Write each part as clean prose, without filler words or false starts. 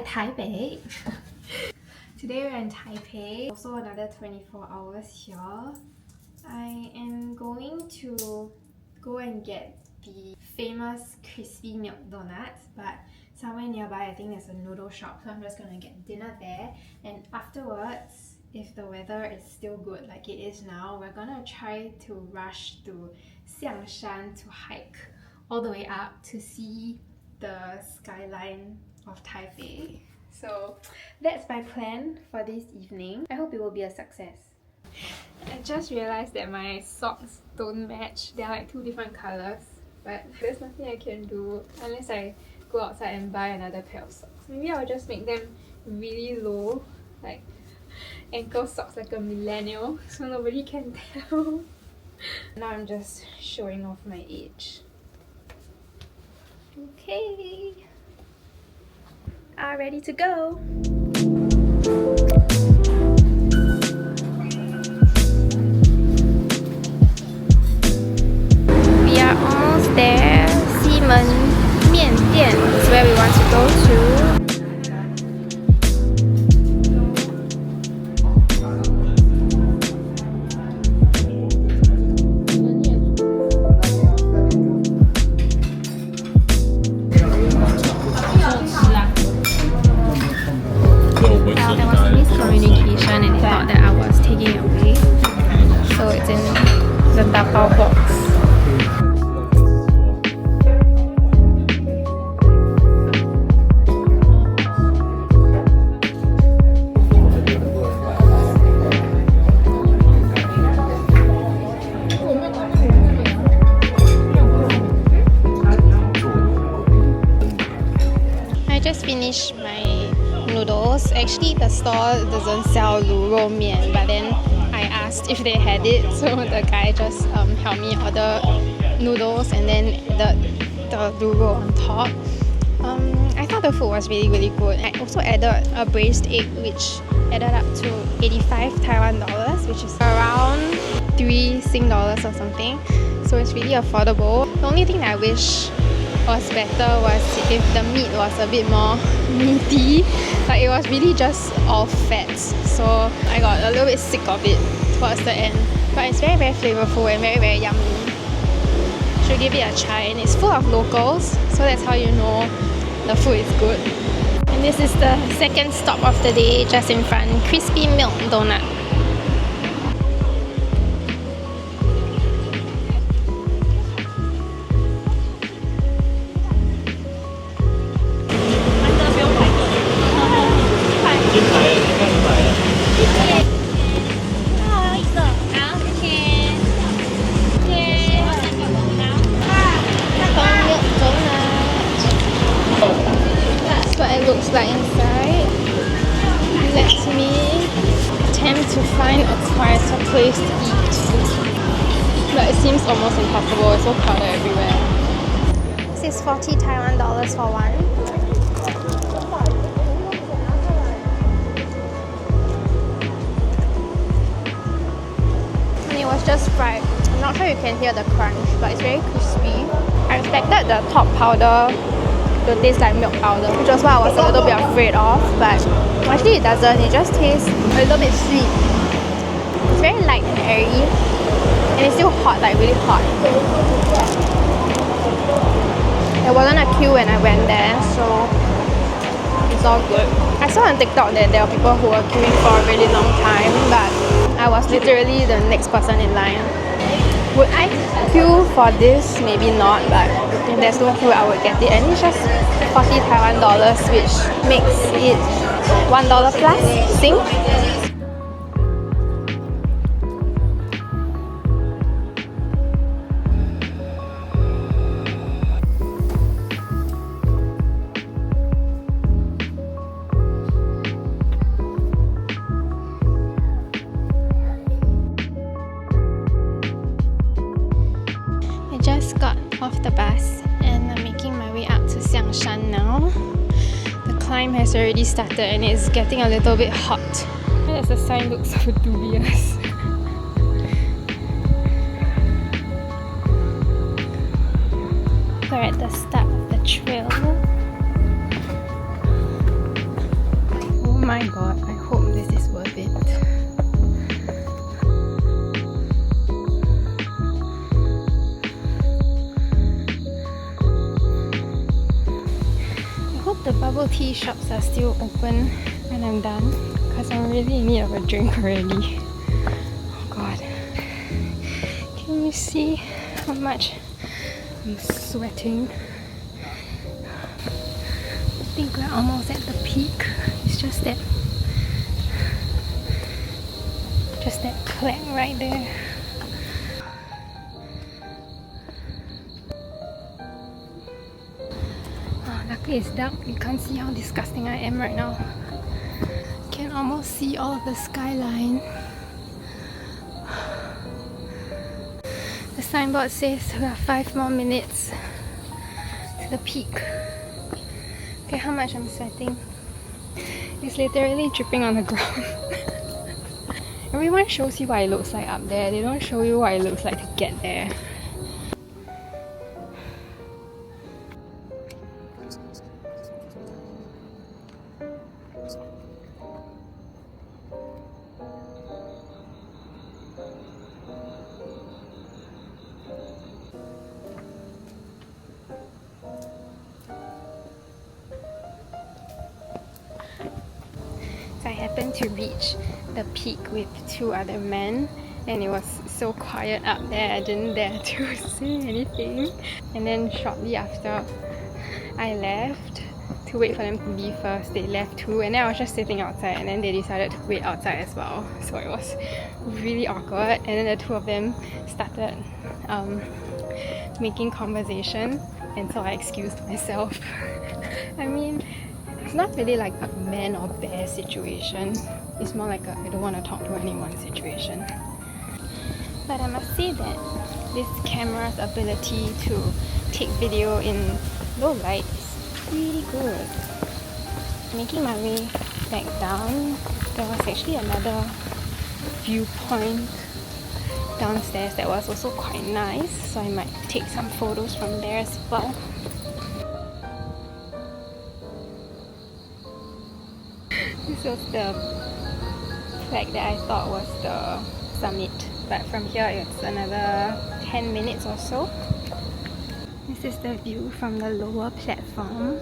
Taipei. Today we're in Taipei. Also another 24 hours here. I am going to go and get the famous crispy milk donuts, but somewhere nearby I think there's a noodle shop, so I'm just gonna get dinner there. And afterwards, if the weather is still good like it is now, we're gonna try to rush to Xiangshan to hike all the way up to see the skyline of Taipei. So that's my plan for this evening. I hope it will be a success. I just realized that my socks don't match. They're like two different colors, but there's nothing I can do unless I go outside and buy another pair of socks. Maybe I'll just make them really low, like ankle socks like a millennial, so nobody can tell. Now I'm just showing off my age. Okay, ready to go. We are almost there. Ximen Mian Dian is where we want to go to. There was miscommunication and they thought that I was taking it away. So it's in the tapao box. I just finished my noodles. Actually, the store doesn't sell 卤肉面, but then I asked if they had it, so the guy just helped me order noodles and then the 卤肉 on top. I thought the food was really good. I also added a braised egg, which added up to 85 Taiwan dollars, which is around 3 Sing dollars or something. So it's really affordable. The only thing that I wish was better was if the meat was a bit more meaty. Like it was really just all fats, so I got a little bit sick of it towards the end. But it's very flavorful and very yummy. Should give it a try, and it's full of locals, so that's how you know the food is good. And this is the second stop of the day, just in front, crispy milk donut. Looks like inside. Let me attempt to find a quieter place to eat. But it seems almost impossible. It's so crowded everywhere. This is 40 Taiwan dollars for one. And it was just fried. I'm not sure you can hear the crunch, but it's very crispy. I expected the top powder to taste like milk powder, which was what I was a little bit afraid of, but actually it doesn't. It just tastes a little bit sweet. It's very light and airy, and it's still hot, like really hot. There wasn't a queue when I went there, so it's all good. I saw on TikTok that there were people who were queuing for a really long time, but I was literally the next person in line. Would I queue for this? Maybe not, but if there's no queue, I would get it. And it's just 40 Taiwan dollars, which makes it $1 plus Sing. Just got off the bus and I'm making my way up to Xiangshan now. The climb has already started and it's getting a little bit hot. As the sign looks so dubious. We're at the start of the trail. bubble tea shops are still open when I'm done because I'm really in need of a drink already. Oh god. Can you see how much I'm sweating? I think we're almost at the peak. It's just that clap right there. Oh, luckily it's dark. You can't see how disgusting I am right now. Can almost see all of the skyline. The signboard says we have 5 more minutes to the peak. Okay, how much I'm sweating. It's literally dripping on the ground. Everyone shows you what it looks like up there. They don't show you what it looks like to get there. I happened to reach the peak with 2 other men, and it was so quiet up there I didn't dare to say anything. And then shortly after I left to wait for them to leave first, they left too, and then I was just sitting outside, and then they decided to wait outside as well. So it was really awkward, and then the 2 of them started making conversation, and so I excused myself. I mean, it's not really like a man or bear situation. It's more like a I don't want to talk to anyone situation. But I must say that this camera's ability to take video in low light is really good. Making my way back down, there was actually another viewpoint downstairs that was also quite nice, so I might take some photos from there as well. This was the flag that I thought was the summit, but from here it's another 10 minutes or so. This is the view from the lower platform.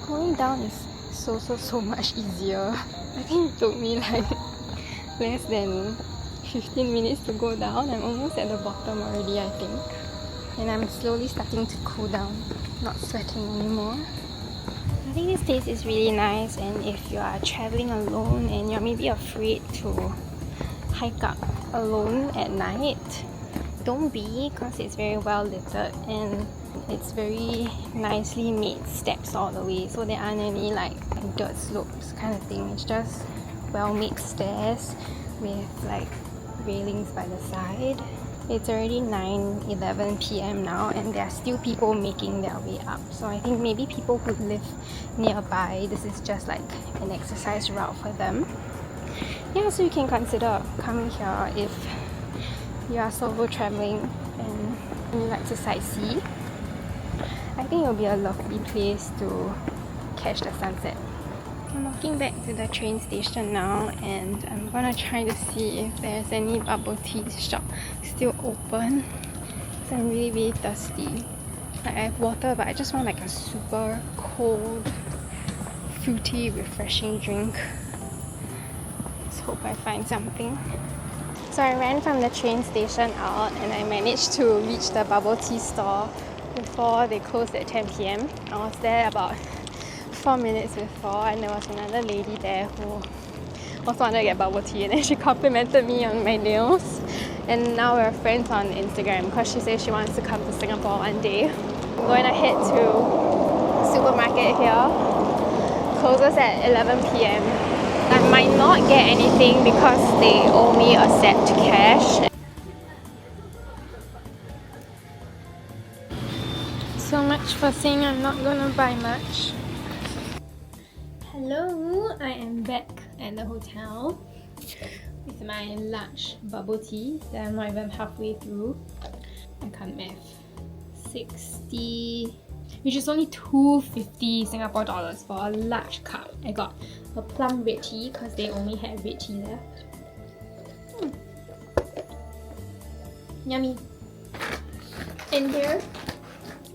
Going down is so much easier. I think it took me like less than 15 minutes to go down. I'm almost at the bottom already, I think. And I'm slowly starting to cool down, not sweating anymore. I think this place is really nice, and if you are traveling alone and you're maybe afraid to hike up alone at night, don't be, because it's very well lit and it's very nicely made steps all the way, so there aren't any like dirt slopes kind of thing. It's just well made stairs with like railings by the side. It's already 9:11 p.m. now, and there are still people making their way up, so I think maybe people who live nearby, this is just like an exercise route for them. Yeah, so you can consider coming here if you are solo traveling and you like to sightsee. I think it'll be a lovely place to catch the sunset. I'm walking back to the train station now, and I'm gonna try to see if there's any bubble tea shop still open. So I'm really thirsty. Like, I have water, but I just want like a super cold, fruity, refreshing drink. Let's hope I find something. So I ran from the train station out, and I managed to reach the bubble tea store before they closed at 10 p.m. I was there about 4 minutes before, and there was another lady there who also wanted to get bubble tea, and then she complimented me on my nails, and now we're friends on Instagram because she says she wants to come to Singapore one day. I'm going to head to the supermarket here. Closes at 11 p.m. I might not get anything because they owe me a set cash. So much for saying I'm not gonna buy much. Hello, I am back at the hotel with my large bubble tea that I'm not even halfway through. I can't math. 60 which is only 250 Singapore dollars for a large cup. I got a plum red tea because they only had red tea left. Yummy. And here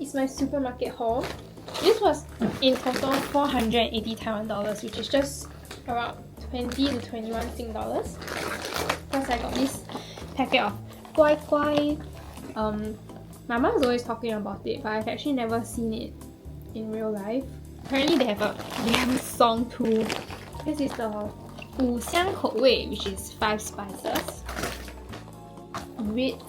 is my supermarket haul. This was in total 480 Taiwan dollars, which is just around 20 to 21 Sing dollars. Plus I got this packet of Guai Guai. My mom's always talking about it, but I've actually never seen it in real life. Apparently they have a song too. This is the xiang口味, which is 5 spices. Ritz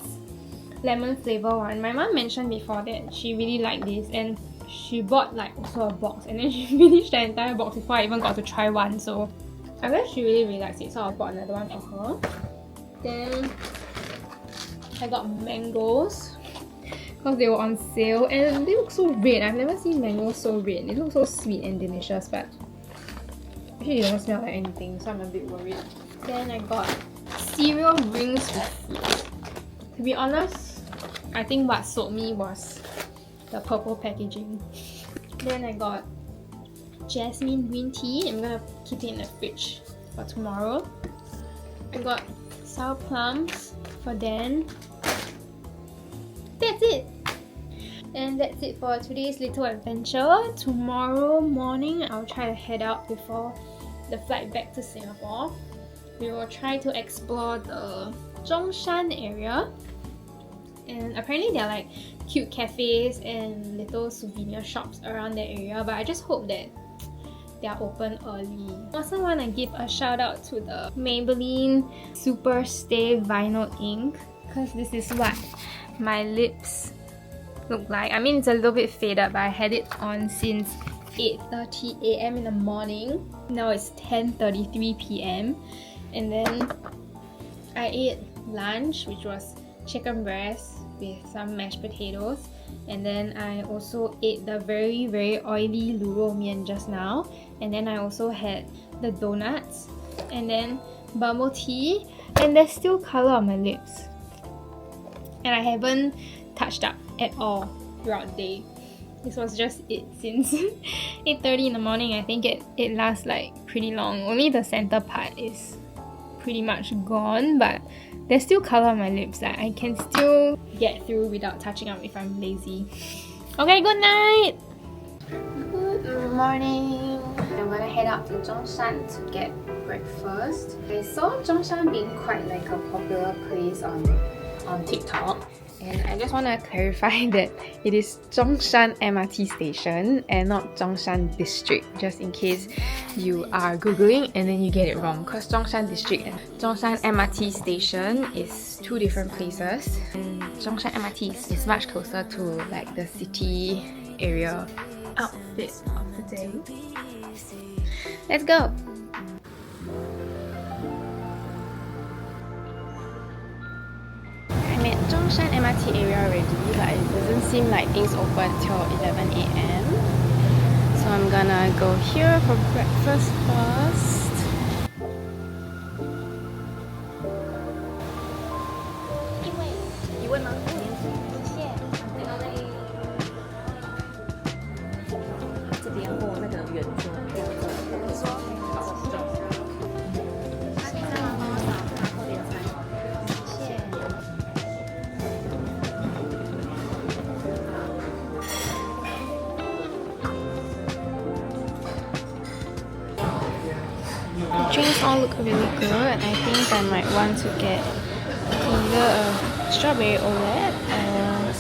lemon flavor one. My mom mentioned before that she really liked this, and she bought like also a box, and then she finished the entire box before I even got to try one. So I guess she really likes it, so I bought another one for her. Then I got mangoes because they were on sale, and they look so red. I've never seen mangoes so red. They look so sweet and delicious, but actually they don't smell like anything, so I'm a bit worried. Then I got cereal rings with fruit. To be honest, I think what sold me was the purple packaging. Then I got jasmine green tea. I'm gonna keep it in the fridge for tomorrow. I got sour plums for Dan. That's it! And that's it for today's little adventure. Tomorrow morning, I'll try to head out before the flight back to Singapore. We will try to explore the Zhongshan area. And apparently there are like cute cafes and little souvenir shops around that area, but I just hope that they are open early. I also want to give a shout out to the Maybelline Super Stay Vinyl Ink, because this is what my lips look like. I mean, it's a little bit faded, but I had it on since 8:30 AM in the morning. Now it's 10:33 PM. And then I ate lunch, which was chicken breast with some mashed potatoes, and then I also ate the very oily 卤肉面 just now, and then I also had the donuts and then bubble tea, and there's still colour on my lips, and I haven't touched up at all throughout the day. This was just it since 8:30 in the morning. I think it lasts like pretty long. Only the center part is pretty much gone, but there's still colour on my lips that I can still get through without touching up if I'm lazy. Okay, good night! Good morning! I'm gonna head out to Zhongshan to get breakfast. I saw Zhongshan being quite like a popular place on TikTok. And I just want to clarify that it is Zhongshan MRT station and not Zhongshan district, just in case you are googling and then you get it wrong, because Zhongshan district and Zhongshan MRT station is two different places, and Zhongshan MRT is much closer to like the city area. Outfit of the day. Let's go! I'm at Zhongshan MRT area already, but it doesn't seem like things open till 11 AM. So I'm gonna go here for breakfast first. The drinks all look really good. I think I might want to get either a strawberry omelette or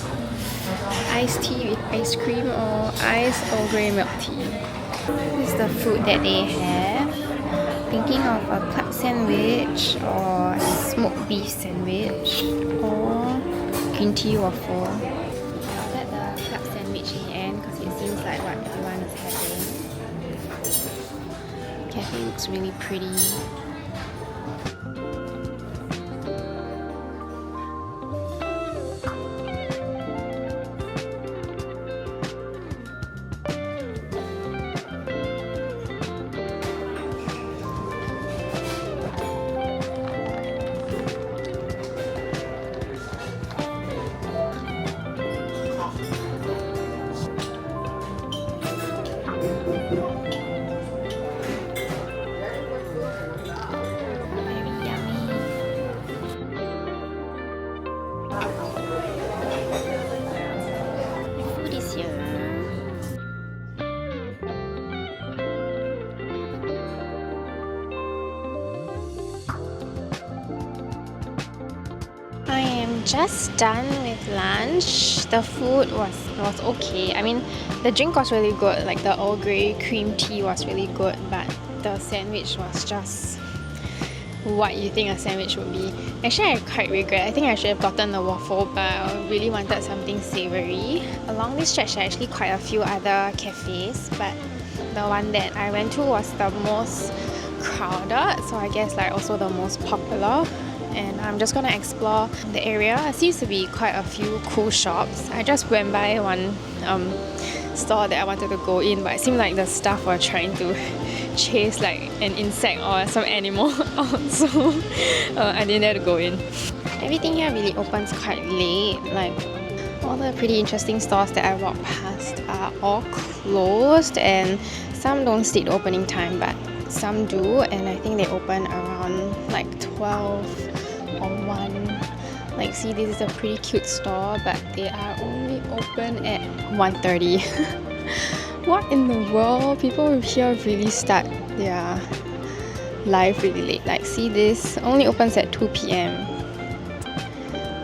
iced tea with ice cream or iced Earl Grey milk tea. This is the food that they have. Thinking of a club sandwich or a smoked beef sandwich or green tea waffle. I'll get the club sandwich in the end because it seems like what everyone is having. Cafe looks really pretty. just done with lunch. The food was okay. I mean, the drink was really good. Like the Earl Grey cream tea was really good, but the sandwich was just what you think a sandwich would be. Actually, I quite regret. I think I should have gotten the waffle, but I really wanted something savoury. Along this stretch, there are actually quite a few other cafes, but the one that I went to was the most crowded, so I guess like also the most popular. And I'm just gonna explore the area. There seems to be quite a few cool shops. I just went by one store that I wanted to go in, but it seemed like the staff were trying to chase like an insect or some animal out, so I didn't dare to go in. Everything here really opens quite late. Like all the pretty interesting stores that I walked past are all closed, and some don't state the opening time, but some do, and I think they open around like 12 or 1. Like, see, this is a pretty cute store, but they are only open at 1:30. What in the world? People here really start their life really late. Like, see, this only opens at 2 p.m.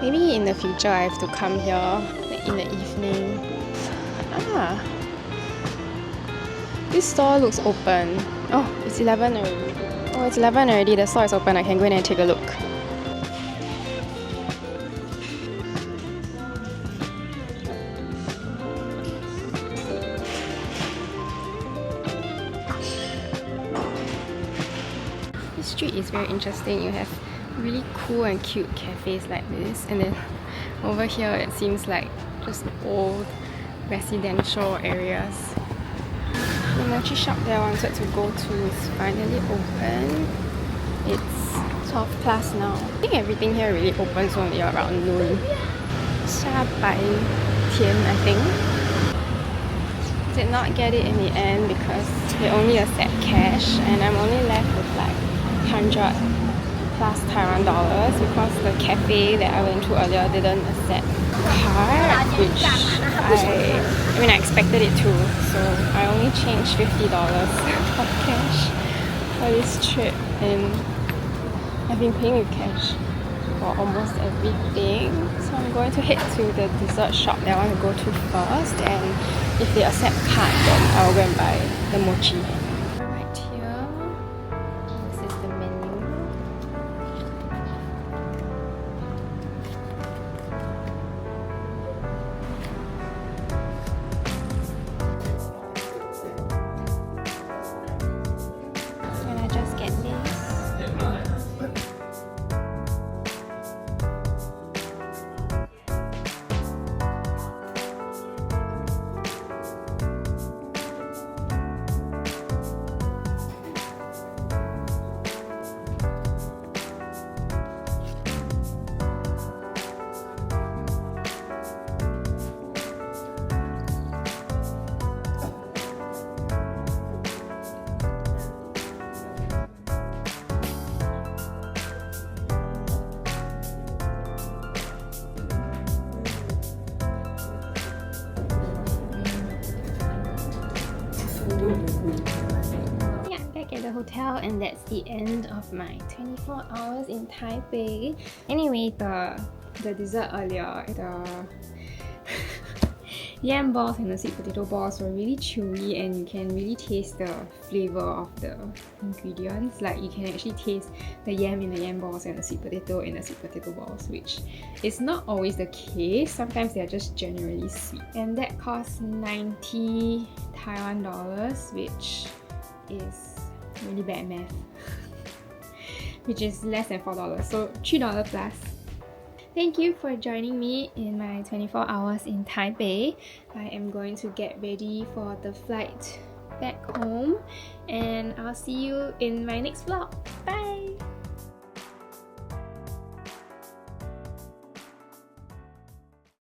Maybe in the future I have to come here like, in the evening. This store looks open. Oh, it's 11 already. Oh, it's 11 already. The store is open. I can go in and take a look. This street is very interesting. You have really cool and cute cafes like this, and then over here it seems like just old residential areas. The mochi shop that I wanted to go to is finally open. It's 12 plus now. I think everything here really opens only around noon. Tian, I think. Did not get it in the end because they only accept cash, and I'm only left with like 100 plus Taiwan dollars because the cafe that I went to earlier didn't accept card, which I mean I expected it to, so I only changed $50 of cash for this trip, and I've been paying with cash for almost everything. So I'm going to head to the dessert shop that I want to go to first, and if they accept card then I'll go and buy the mochi. Right here, this is the menu. And I just get this. Yeah, back at the hotel, and that's the end of my 24 hours in Taipei. Anyway, the dessert earlier, the yam balls and the sweet potato balls were really chewy, and you can really taste the flavor of the ingredients. Like, you can actually taste the yam in the yam balls and the sweet potato in the sweet potato balls, which is not always the case. Sometimes they're just generally sweet. And that cost 90 Taiwan dollars, which is really bad math. Which is less than $4, so $3 plus. Thank you for joining me in my 24 hours in Taipei. I am going to get ready for the flight back home, and I'll see you in my next vlog.